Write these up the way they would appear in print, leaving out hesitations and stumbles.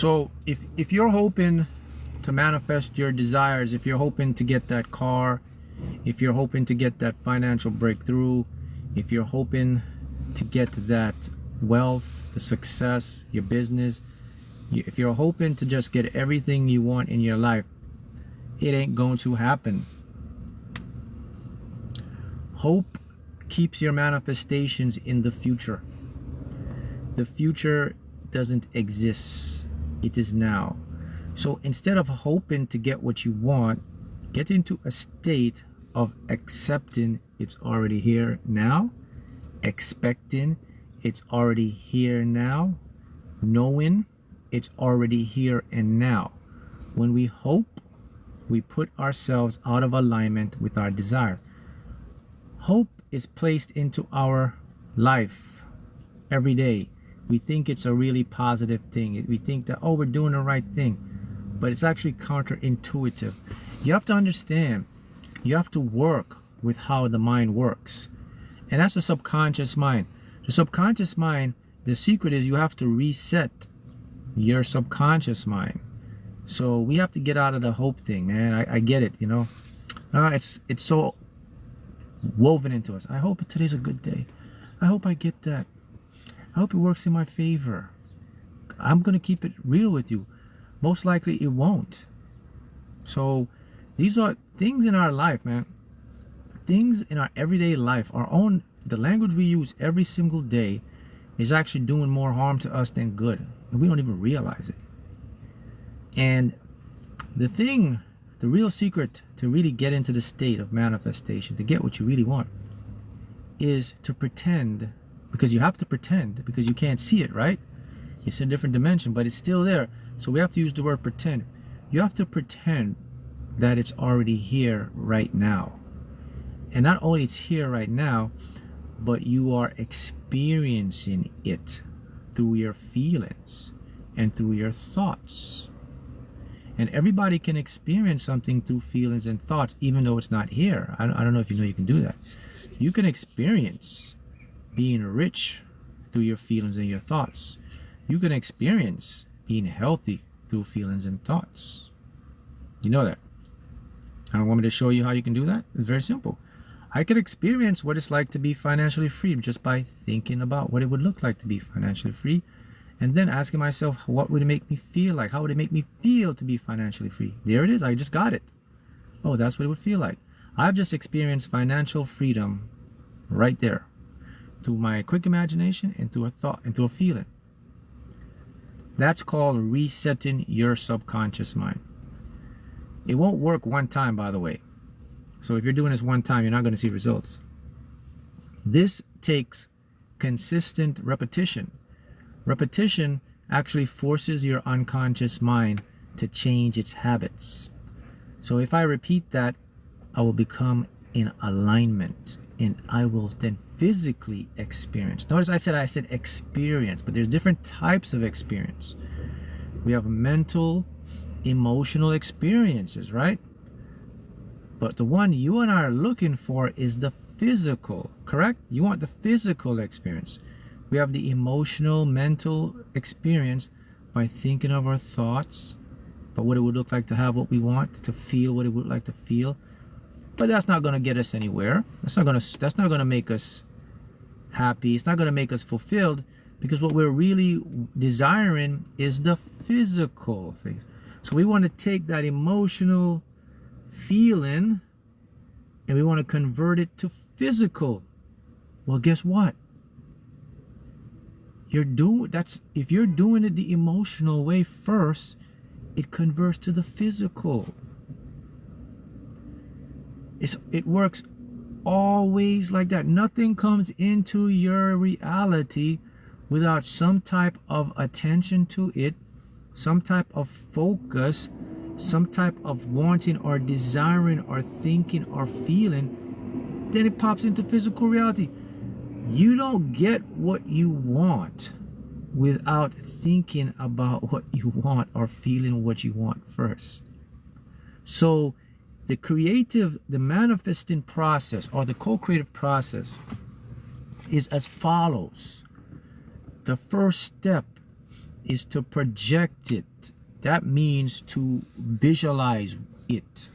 So if you're hoping to manifest your desires, if you're hoping to get that car, if you're hoping to get that financial breakthrough, if you're hoping to get that wealth, the success, your business, if you're hoping to just get everything you want in your life, it ain't going to happen. Hope keeps your manifestations in the future. The future doesn't exist. It is now. So instead of hoping to get what you want, get into a state of accepting it's already here now, expecting it's already here now, knowing it's already here and now. When we hope, we put ourselves out of alignment with our desires. Hope is placed into our life every day. We think it's a really positive thing. We think that, oh, we're doing the right thing, but it's actually counterintuitive. You have to understand, you have to work with how the mind works, and that's the subconscious mind. The subconscious mind, the secret is you have to reset your subconscious mind. So we have to get out of the hope thing, man. I get it, you know. It's so woven into us. I hope today's a good day. I hope I get that. I hope it works in my favor. I'm going to keep it real with you. Most likely it won't. So these are things in our life, man. Things in our everyday life, the language we use every single day is actually doing more harm to us than good. And we don't even realize it. And the real secret to really get into the state of manifestation, to get what you really want, is to pretend, because you have to pretend, because you can't see it, right? It's in a different dimension, but it's still there. So we have to use the word pretend. You have to pretend that it's already here right now. And not only it's here right now, but you are experiencing it through your feelings and through your thoughts. And everybody can experience something through feelings and thoughts, even though it's not here. I don't know if you know you can do that. You can experience being rich through your feelings and your thoughts. You can experience being healthy through feelings and thoughts. You know that. I want me to show you how you can do that. It's very simple. I can experience what it's like to be financially free just by thinking about what it would look like to be financially free, and then asking myself, what would it make me feel like? How would it make me feel to be financially free? There it is. I just got it. Oh, that's what it would feel like. I've just experienced financial freedom right there, through my quick imagination and through a thought and through a feeling. That's called resetting your subconscious mind. It won't work one time, by the way. So if you're doing this one time, you're not going to see results. This takes consistent repetition. Repetition actually forces your unconscious mind to change its habits. So if I repeat that, I will become in alignment, and I will then physically experience. Notice I said experience, but there's different types of experience. We have mental, emotional experiences, right? But the one you and I are looking for is the physical, correct? You want the physical experience. We have the emotional, mental experience by thinking of our thoughts, but what it would look like to have what we want, to feel what it would like to feel. But that's not going to get us anywhere. That's not going to make us happy. It's not going to make us fulfilled, because what we're really desiring is the physical things. So we want to take that emotional feeling and we want to convert it to physical. Well, guess what? If you're doing it the emotional way first, it converts to the physical. It works always like that. Nothing comes into your reality without some type of attention to it, some type of focus, some type of wanting or desiring or thinking or feeling. Then it pops into physical reality. You don't get what you want without thinking about what you want or feeling what you want first. So the manifesting process, or the co-creative process, is as follows. The first step is to project it. That means to visualize it,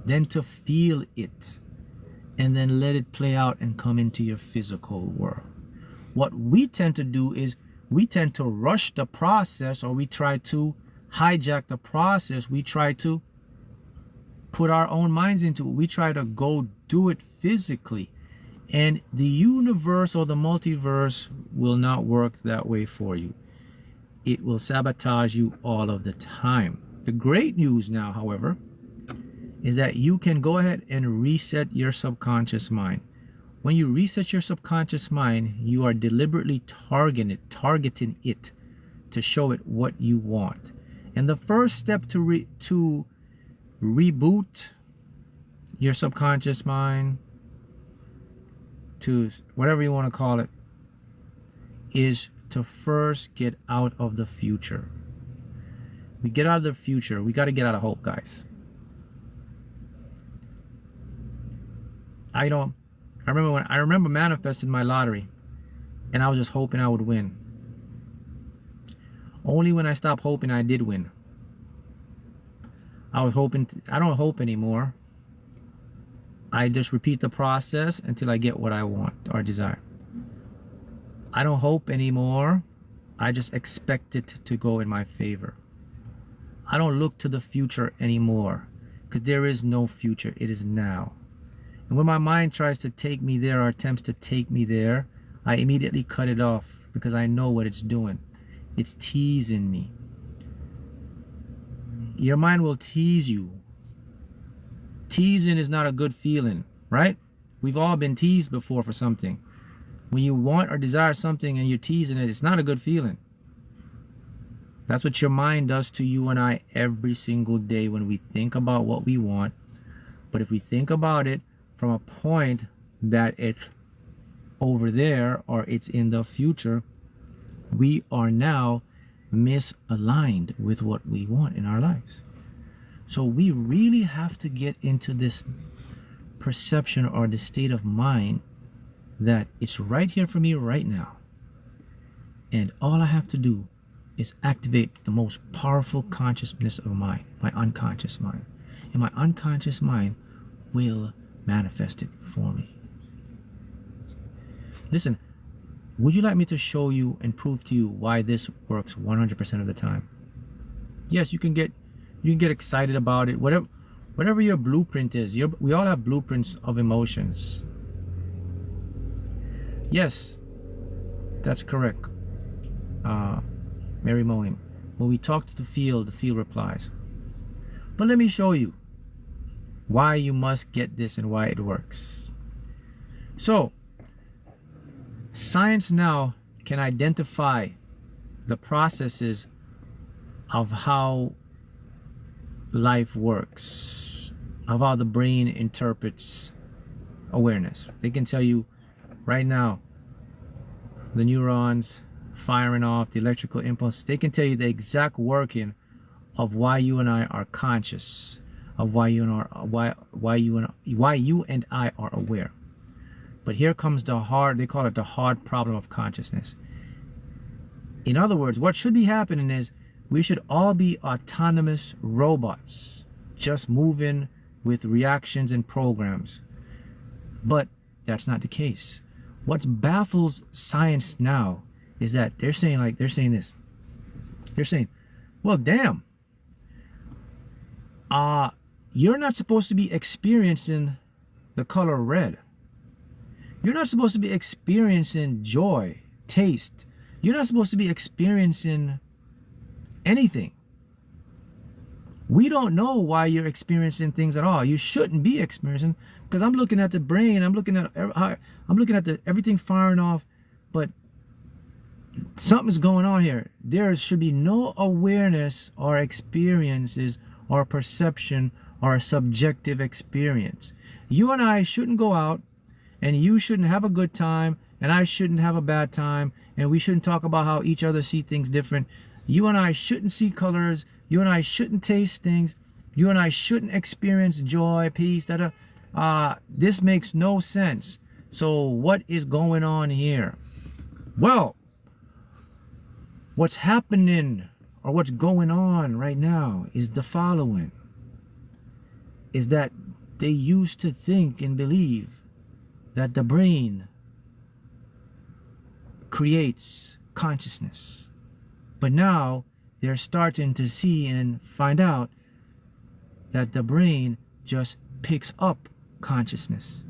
then to feel it, and then let it play out and come into your physical world. What we tend to do is we tend to rush the process, or we try to hijack the process. We try to put our own minds into it. We try to go do it physically. And the universe or the multiverse will not work that way for you. It will sabotage you all of the time. The great news now, however, is that you can go ahead and reset your subconscious mind. When you reset your subconscious mind, you are deliberately targeting it to show it what you want. And the first step to reboot your subconscious mind, to whatever you want to call it, is to first get out of the future. We get out of the future. We got to get out of hope, guys. I remember manifesting my lottery, and I was just hoping I would win. Only when I stopped hoping, I did win. I was hoping. I don't hope anymore. I just repeat the process until I get what I want or desire. I don't hope anymore. I just expect it to go in my favor. I don't look to the future anymore, because there is no future. It is now. And when my mind tries to take me there or attempts to take me there, I immediately cut it off, because I know what it's doing. It's teasing me. Your mind will tease you. Teasing is not a good feeling, right? We've all been teased before for something. When you want or desire something and you're teasing it, it's not a good feeling. That's what your mind does to you and I every single day when we think about what we want. But if we think about it from a point that it's over there or it's in the future, we are now misaligned with what we want in our lives. So we really have to get into this perception or the state of mind that it's right here for me right now. And all I have to do is activate the most powerful consciousness of mine, my unconscious mind. And my unconscious mind will manifest it for me. Listen, would you like me to show you and prove to you why this works 100% of the time? Yes, you can get excited about it. Whatever your blueprint is. We all have blueprints of emotions. Yes, that's correct. Mary Mohim. When we talk to the field replies. But let me show you why you must get this and why it works. So, science now can identify the processes of how life works, of how the brain interprets awareness. They can tell you right now, the neurons firing off, the electrical impulse, they can tell you the exact working of why you and I are conscious, of why you and I are aware. But here comes the hard, they call it the hard problem of consciousness. In other words, what should be happening is we should all be autonomous robots, just moving with reactions and programs. But that's not the case. What baffles science now is that they're saying this. They're saying, well, damn, you're not supposed to be experiencing the color red. You're not supposed to be experiencing joy, taste. You're not supposed to be experiencing anything. We don't know why you're experiencing things at all. You shouldn't be experiencing, because I'm looking at the brain, I'm looking at everything firing off, but something's going on here. There should be no awareness or experiences or perception or a subjective experience. You and I shouldn't go out, and you shouldn't have a good time, and I shouldn't have a bad time, and we shouldn't talk about how each other see things different. You and I shouldn't see colors. You and I shouldn't taste things. You and I shouldn't experience joy, peace, this makes no sense. So what is going on here? Well, What's happening or what's going on right now is the following, is that they used to think and believe that the brain creates consciousness. But now they're starting to see and find out that the brain just picks up consciousness.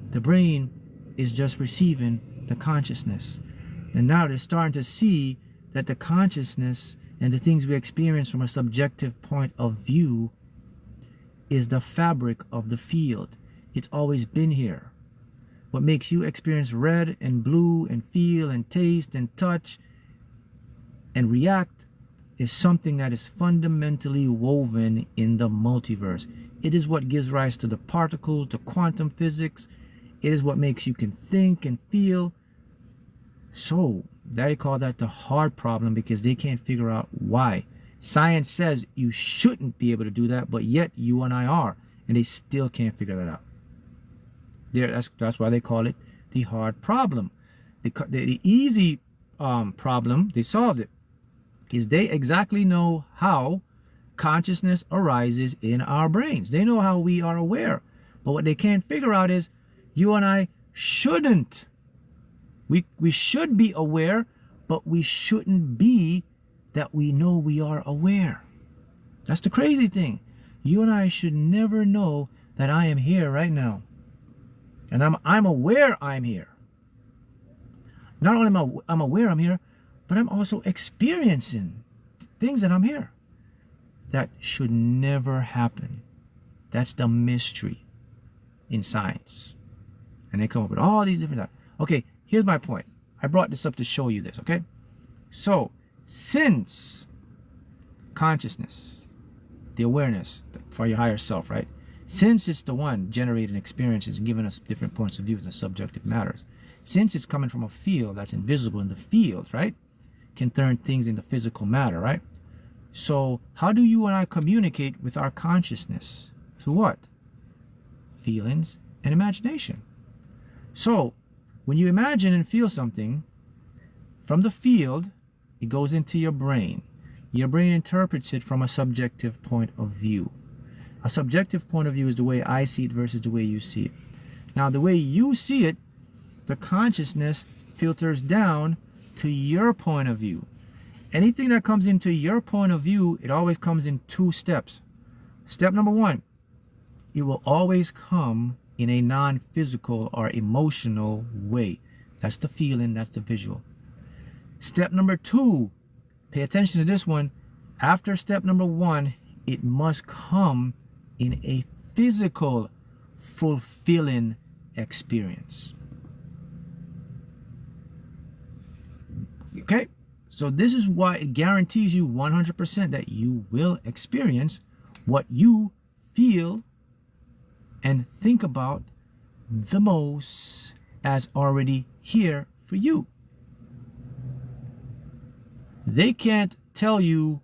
The brain is just receiving the consciousness. And now they're starting to see that the consciousness and the things we experience from a subjective point of view is the fabric of the field. It's always been here. What makes you experience red and blue and feel and taste and touch and react is something that is fundamentally woven in the multiverse. It is what gives rise to the particles, the quantum physics. It is what makes you can think and feel. So they call that the hard problem, because they can't figure out why. Science says you shouldn't be able to do that, but yet you and I are, and they still can't figure that out. That's why they call it the hard problem. The easy problem, they solved it, is they exactly know how consciousness arises in our brains. They know how we are aware. But what they can't figure out is you and I shouldn't. We should be aware, but we shouldn't be that we know we are aware. That's the crazy thing. You and I should never know that I am here right now. And I'm aware I'm here. Not only am I'm aware I'm here, but I'm also experiencing things that I'm here. That should never happen. That's the mystery in science. And they come up with all these different things. Okay, here's my point. I brought this up to show you this, okay? So, since consciousness, the awareness for your higher self, right? Since it's the one generating experiences and giving us different points of view in subjective matters, since it's coming from a field that's invisible, in the field, right, can turn things into physical matter, right? So how do you and I communicate with our consciousness? Through what? Feelings and imagination. So when you imagine and feel something, from the field, it goes into your brain. Your brain interprets it from a subjective point of view. A subjective point of view is the way I see it versus the way you see it. Now, the way you see it, the consciousness filters down to your point of view. Anything that comes into your point of view, it always comes in two steps. Step number one, it will always come in a non-physical or emotional way. That's the feeling, that's the visual. Step number two, pay attention to this one. After step number one, it must come in a physical, fulfilling experience. Okay? So this is why it guarantees you 100% that you will experience what you feel and think about the most as already here for you. They can't tell you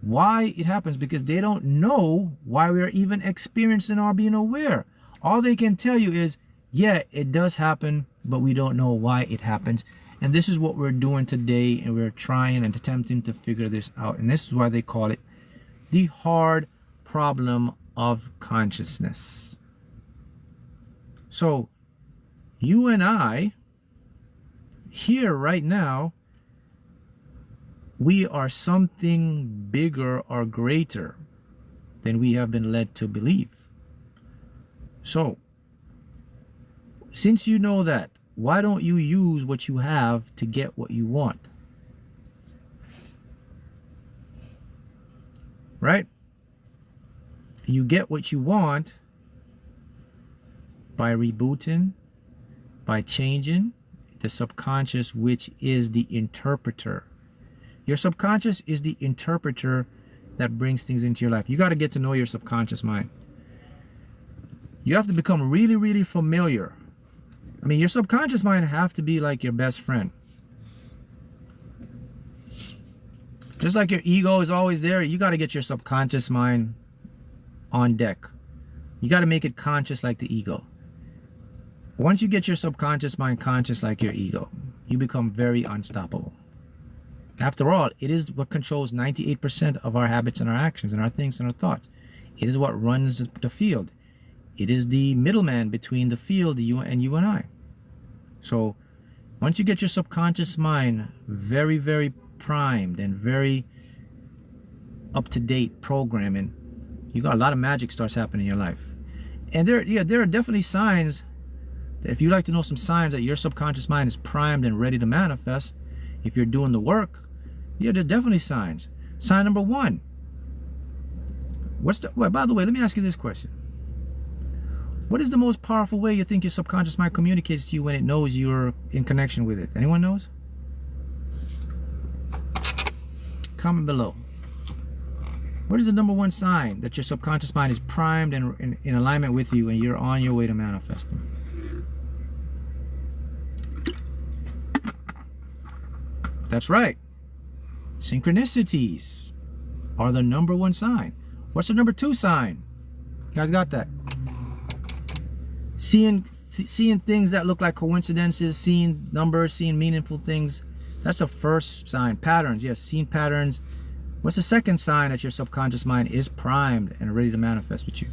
why it happens because they don't know why we're even experiencing or being aware. All they can tell you is, yeah, it does happen, but we don't know why it happens. And this is what we're doing today, and we're trying and attempting to figure this out. And this is why they call it the hard problem of consciousness. So you and I, here right now, we are something bigger or greater than we have been led to believe. So, since you know that, why don't you use what you have to get what you want? Right? You get what you want by rebooting, by changing the subconscious, which is the interpreter. Your subconscious is the interpreter that brings things into your life. You got to get to know your subconscious mind. You have to become really, really familiar. I mean, your subconscious mind have to be like your best friend. Just like your ego is always there, you got to get your subconscious mind on deck. You got to make it conscious like the ego. Once you get your subconscious mind conscious like your ego, you become very unstoppable. After all, it is what controls 98% of our habits and our actions and our things and our thoughts. It is what runs the field. It is the middleman between the field, you and I. So once you get your subconscious mind very, very primed and very up-to-date programming, you got a lot of magic starts happening in your life. And there are definitely signs that if you like to know some signs that your subconscious mind is primed and ready to manifest, if you're doing the work, yeah, there are definitely signs. Sign number one. Well, by the way, let me ask you this question. What is the most powerful way you think your subconscious mind communicates to you when it knows you're in connection with it? Anyone knows? Comment below. What is the number one sign that your subconscious mind is primed and in alignment with you and you're on your way to manifesting? That's right. Synchronicities are the number one sign. What's the number two sign? You guys got that? Seeing things that look like coincidences, seeing numbers, seeing meaningful things. That's the first sign. Patterns, yes, seeing patterns. What's the second sign that your subconscious mind is primed and ready to manifest with you?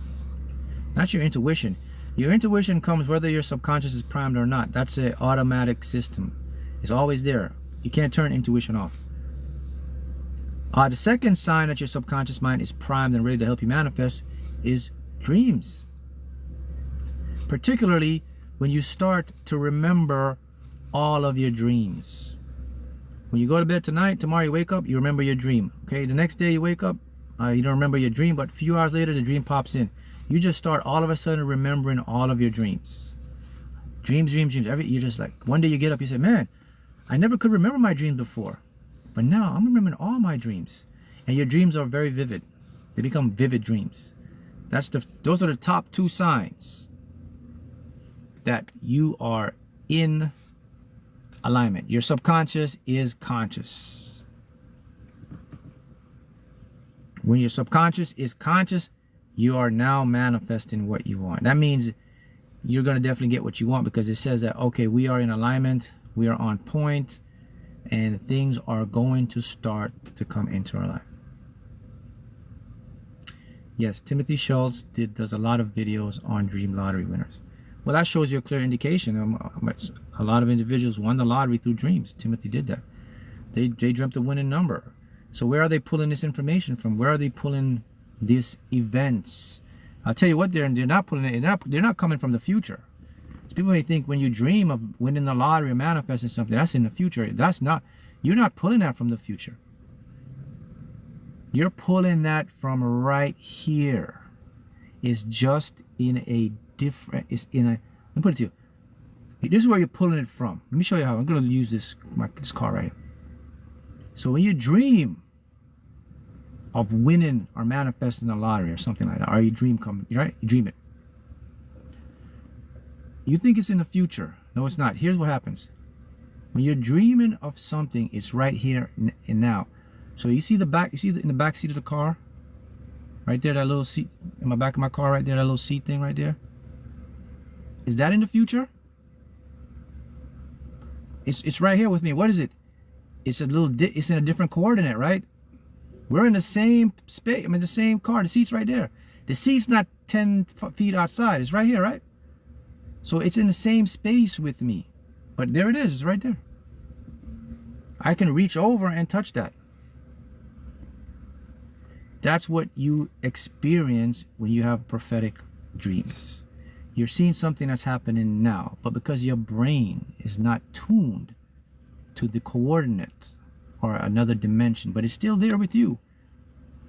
Not your intuition. Your intuition comes whether your subconscious is primed or not. That's an automatic system. It's always there. You can't turn intuition off. The second sign that your subconscious mind is primed and ready to help you manifest is dreams. Particularly when you start to remember all of your dreams. When you go to bed tonight, tomorrow you wake up, you remember your dream. Okay, the next day you wake up, you don't remember your dream, but a few hours later the dream pops in. You just start all of a sudden remembering all of your dreams. Dreams. You're just like, one day you get up, you say, man, I never could remember my dreams before. But now I'm remembering all my dreams. And your dreams are very vivid. They become vivid dreams. Those are the top two signs that you are in alignment. Your subconscious is conscious. When your subconscious is conscious, you are now manifesting what you want. That means you're going to definitely get what you want, because it says that, okay, we are in alignment, we are on point, and things are going to start to come into our life. Yes, Timothy Schultz does a lot of videos on dream lottery winners. Well, that shows you a clear indication. A lot of individuals won the lottery through dreams. Timothy did that. They dreamt a winning number. So where are they pulling this information from? Where are they pulling these events? I'll tell you what, they're not pulling it. They're not coming from the future. So people may think when you dream of winning the lottery or manifesting something, that's in the future. That's not. You're not pulling that from the future. You're pulling that from right here. It's just in a different. Let me put it to you. This is where you're pulling it from. Let me show you how. I'm going to use this car right here. So when you dream of winning or manifesting the lottery or something like that, or you dream right? You dream it. You think it's in the future. No, it's not. Here's what happens. When you're dreaming of something, it's right here and now. So you see the back. You see in the back seat of the car, right there, that little seat in my back of my car, right there, that little seat thing right there. Is that in the future? It's right here with me. What is it? It's it's in a different coordinate, right? We're in the same space. I'm in the same car. The seat's right there. The seat's not 10 feet outside. It's right here, right? So it's in the same space with me. But there it is. It's right there. I can reach over and touch that. That's what you experience when you have prophetic dreams. You're seeing something that's happening now, but because your brain is not tuned to the coordinate or another dimension, but it's still there with you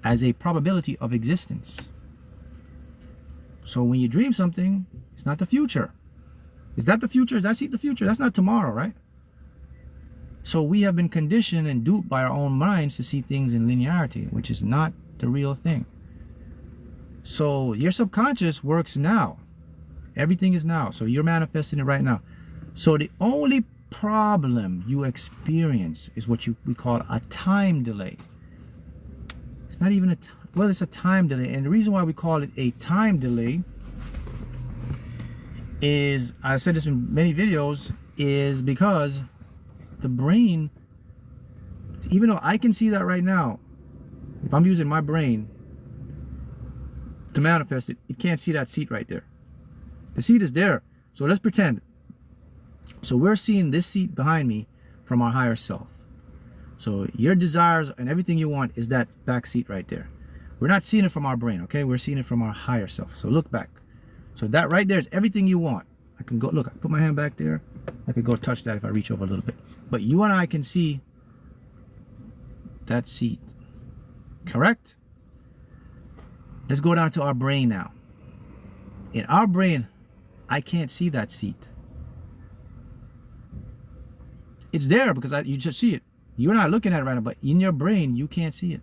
as a probability of existence. So when you dream something, it's not the future. Is that the future? Is that the future? That's not tomorrow, right? So we have been conditioned and duped by our own minds to see things in linearity, which is not the real thing. So your subconscious works now. Everything is now. So you're manifesting it right now. So the only problem you experience is what we call a time delay. It's not even it's a time delay. And the reason why we call it a time delay is, I said this in many videos, is because the brain Even though I can see that right now, if I'm using my brain to manifest it, it can't see that seat right there. The seat is there. So let's pretend. So we're seeing this seat behind me from our higher self. So your desires and everything you want is that back seat right there. We're not seeing it from our brain, okay? We're seeing it from our higher self. So look back. So that right there is everything you want. I can go, look, I put my hand back there. I could go touch that if I reach over a little bit. But you and I can see that seat, correct? Let's go down to our brain now. In our brain, I can't see that seat. It's there because you just see it. You're not looking at it right now, but in your brain, you can't see it.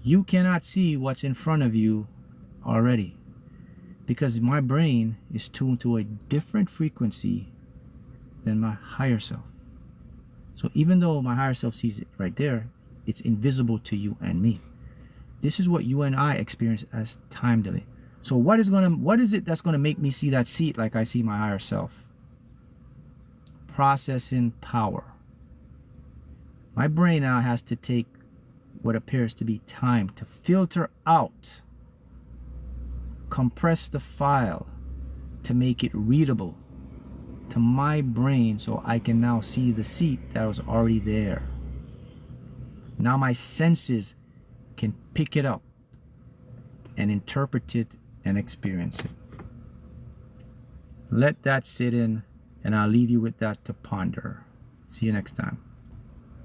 You cannot see what's in front of you already, because my brain is tuned to a different frequency than my higher self. So even though my higher self sees it right there, it's invisible to you and me. This is what you and I experience as time delay. So what is it that's gonna make me see that seat like I see my higher self? Processing power. My brain now has to take what appears to be time to filter out, compress the file to make it readable to my brain, so I can now see the seat that was already there. Now my senses can pick it up and interpret it and experience it. Let that sit in, and I'll leave you with that to ponder. See you next time.